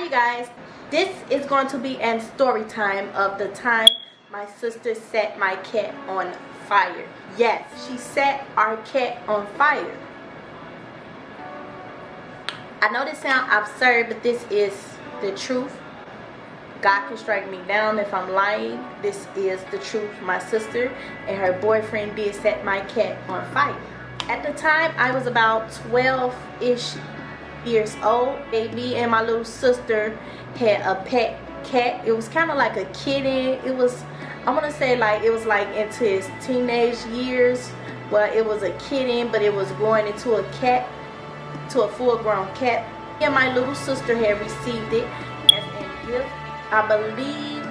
Hi you guys, this is going to be a story time of the time my sister set my cat on fire. Yes, she set our cat on fire. I know this sounds absurd, but this is the truth. God can strike me down if I'm lying. This is the truth. My sister and her boyfriend did set my cat on fire. At the time, I was about 12-ish years old. Me and my little sister had a pet cat. It was kind of like a kitten. It was, I want to say, like it was like into his teenage years. Well, it was a kitten, but it was growing into a cat, to a full-grown cat. Me and my little sister had received it as a gift, I believe,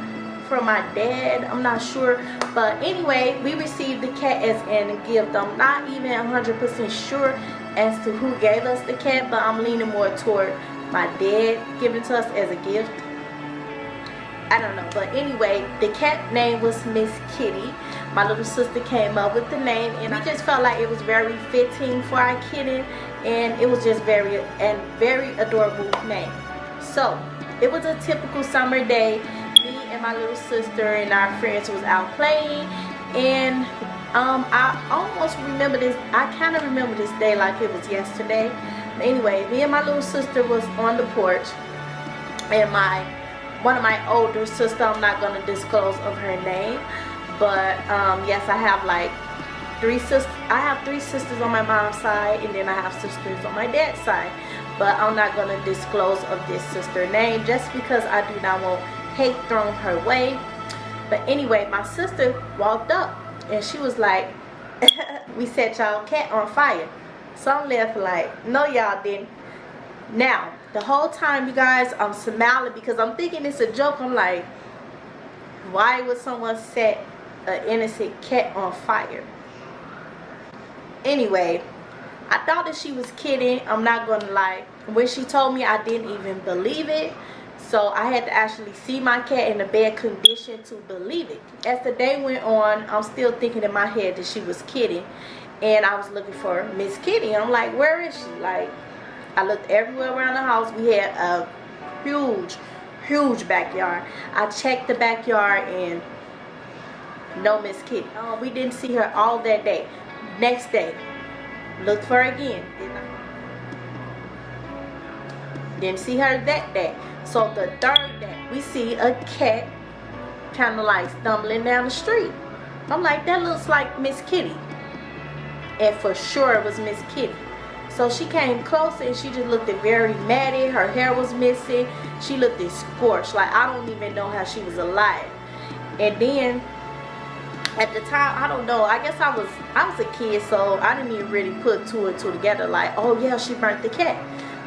from my dad. I'm not sure, but anyway, we received the cat as a gift. I'm not even 100% sure as to who gave us the cat, but I'm leaning more toward my dad giving it to us as a gift. I don't know, but anyway, the cat name was Miss Kitty. My little sister came up with the name, and I just felt like it was very fitting for our kitten, and it was just very adorable name. So it was a typical summer day. Me and my little sister and our friends was out playing, and I almost remember this. I kind of remember this day like it was yesterday. Anyway, me and my little sister was on the porch, and one of my older sister, I'm not gonna disclose of her name, but yes, I have like three sisters. I have three sisters on my mom's side, and then I have sisters on my dad's side. But I'm not gonna disclose of this sister name just because I do not want hate thrown her way. But anyway, my sister walked up and she was like, "We set y'all cat on fire." So I'm left like, "No, y'all didn't." Now, the whole time, you guys, I'm smiling because I'm thinking it's a joke. I'm like, why would someone set an innocent cat on fire? Anyway, I thought that she was kidding. I'm not gonna lie. When she told me, I didn't even believe it. So I had to actually see my cat in a bad condition to believe it. As the day went on, I'm still thinking in my head that she was kidding, and I was looking for Miss Kitty. I'm like, where is she? Like, I looked everywhere around the house. We had a huge backyard. I checked the backyard and no Miss Kitty. We didn't see her all that day. Next day, looked for her again. Didn't see her that day. So the third day, we see a cat kind of like stumbling down the street. I'm like, that looks like Miss Kitty. And for sure it was Miss Kitty. So she came closer and she just looked very matted. Her hair was missing. She looked scorched. Like, I don't even know how she was alive. And then at the time, I don't know, I guess I was a kid, so I didn't even really put two and two together like, oh yeah, she burnt the cat.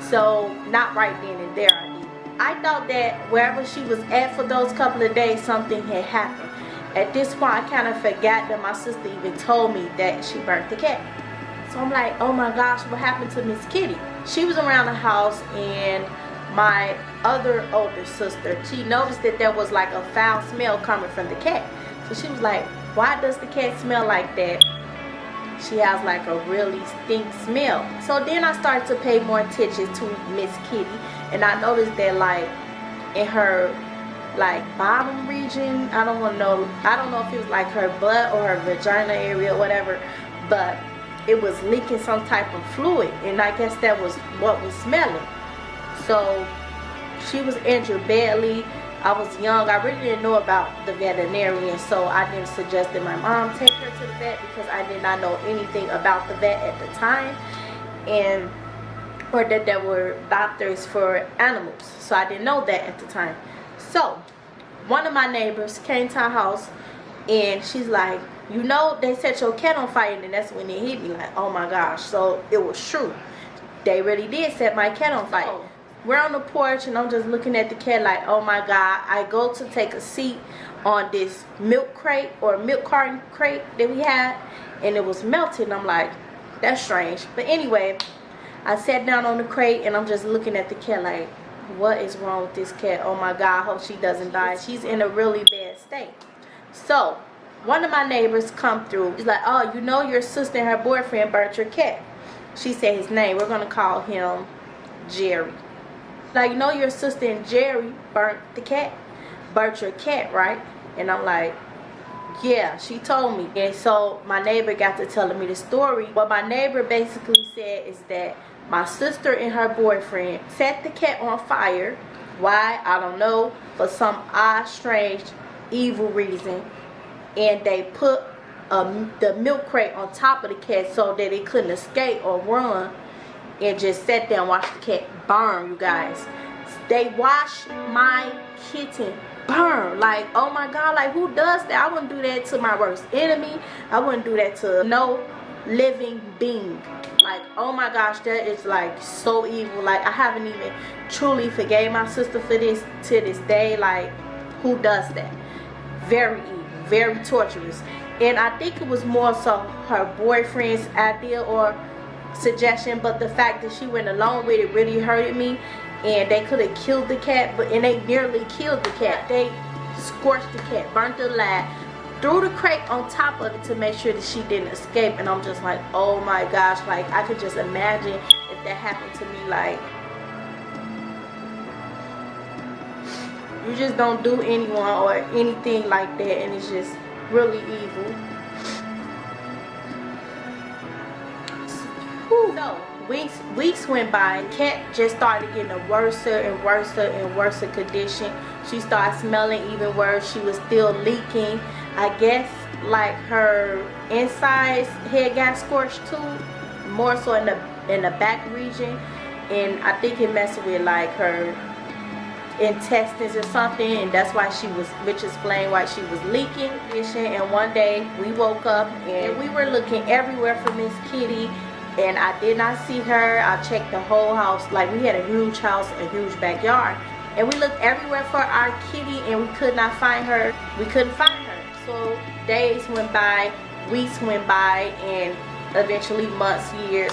So not right then and there I did. I thought that wherever she was at for those couple of days, something had happened. At this point, I kind of forgot that my sister even told me that she burnt the cat. So I'm like, oh my gosh, what happened to Miss Kitty? She was around the house, and my other older sister, she noticed that there was like a foul smell coming from the cat. So she was like, why does the cat smell like that? She has like a really stink smell. So then I started to pay more attention to Miss Kitty, and I noticed that like in her like bottom region, I don't know if it was like her butt or her vagina area or whatever, but it was leaking some type of fluid, and I guess that was what was smelling. So she was injured badly. I was young. I really didn't know about the veterinarian, so I didn't suggest that my mom take her to the vet because I did not know anything about the vet at the time, and or that there were doctors for animals. So I didn't know that at the time. So one of my neighbors came to our house, and she's like, you know, they set your cat on fire. And then that's when it hit me like, oh my gosh. So it was true. They really did set my cat on fire. We're on the porch, and I'm just looking at the cat like, oh my God. I go to take a seat on this milk crate or milk carton crate that we had, and it was melted. I'm like, that's strange. But anyway, I sat down on the crate, and I'm just looking at the cat like, what is wrong with this cat? Oh my God, I hope she doesn't die. She's in a really bad state. So one of my neighbors come through. He's like, oh, you know, your sister and her boyfriend burnt your cat. She said his name. We're going to call him Jerry. like, you know, your sister and Jerry burnt your cat, right? And I'm like, yeah, she told me. And so my neighbor got to telling me the story. What my neighbor basically said is that my sister and her boyfriend set the cat on fire. Why? I don't know. For some odd, strange, evil reason. And they put the milk crate on top of the cat so that it couldn't escape or run. And just sat there and watched the cat burn, you guys. They watched my kitten burn. Like, oh my God, like, who does that? I wouldn't do that to my worst enemy. I wouldn't do that to no living being. Like, oh my gosh, that is like so evil. Like, I haven't even truly forgave my sister for this to this day. Like, who does that? Very evil, very torturous. And I think it was more so her boyfriend's idea or suggestion, but the fact that she went along with it really hurted me. And they could have killed the cat, and they nearly killed the cat. They scorched the cat, burnt it alive, threw the crate on top of it to make sure that she didn't escape. And I'm just like, oh my gosh, like, I could just imagine if that happened to me. Like, you just don't do anyone or anything like that, and it's just really evil. So weeks went by. Cat just started getting a worse and worse condition. She started smelling even worse. She was still leaking. I guess like her insides had got scorched too, more so in the back region, and I think it messed with like her intestines or something, and that's why she was, which explained why she was leaking. And one day we woke up and we were looking everywhere for Miss Kitty, and I did not see her. I checked the whole house. Like, we had a huge house, a huge backyard, and we looked everywhere for our kitty, and we could not find her. We couldn't find her. So days went by, weeks went by, and eventually months, years.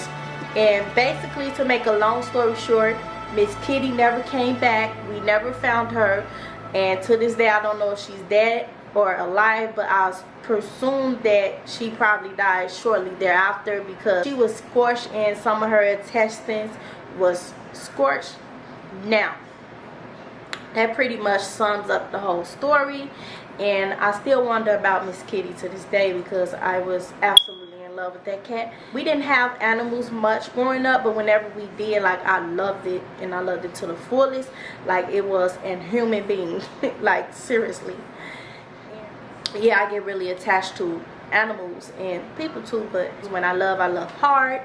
And basically, to make a long story short, Miss Kitty never came back. We never found her, and to this day I don't know if she's dead or alive, but I presume that she probably died shortly thereafter because she was scorched and some of her intestines was scorched. Now, that pretty much sums up the whole story, and I still wonder about Miss Kitty to this day because I was absolutely in love with that cat. We didn't have animals much growing up, but whenever we did, like, I loved it, and I loved it to the fullest. Like, it was an human being. Like, seriously. Yeah, I get really attached to animals and people too, but when I love hard.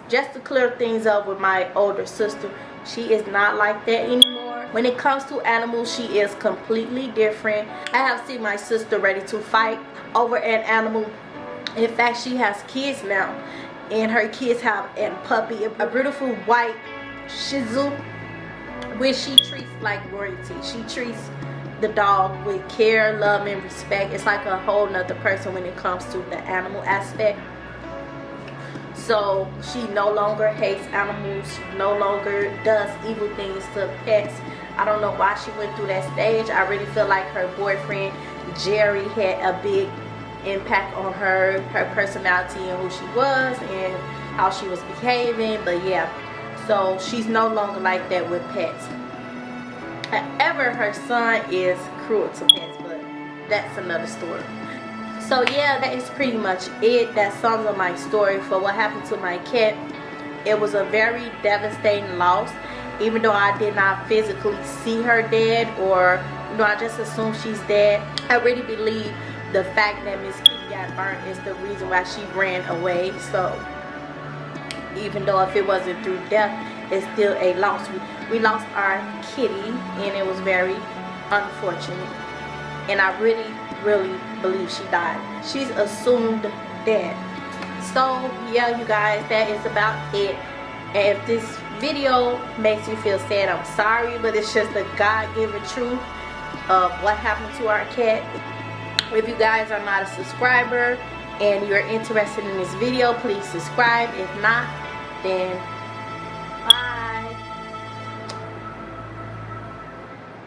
Just to clear things up with my older sister, she is not like that anymore. When it comes to animals, she is completely different. I have seen my sister ready to fight over an animal. In fact, she has kids now, and her kids have a puppy, a beautiful white Shih Tzu, which she treats like royalty. She treats the dog with care, love, and respect. It's like a whole nother person when it comes to the animal aspect. So she no longer hates animals, no longer does evil things to pets. I don't know why she went through that stage. I really feel like her boyfriend Jerry had a big impact on her personality and who she was and how she was behaving. But yeah, so she's no longer like that with pets. However, her son is cruel to pets, but that's another story. So yeah, that is pretty much it. That sums up my story for what happened to my cat. It was a very devastating loss. Even though I did not physically see her dead, or I just assume she's dead, I really believe the fact that Miss Kitty got burnt is the reason why she ran away. So even though if it wasn't through death, it's still a loss. We lost our kitty, and it was very unfortunate, and I really believe she died. She's assumed dead. So yeah, you guys, that is about it. And if this video makes you feel sad, I'm sorry, but it's just the God-given truth of what happened to our cat. If you guys are not a subscriber and you're interested in this video, please subscribe. If not, then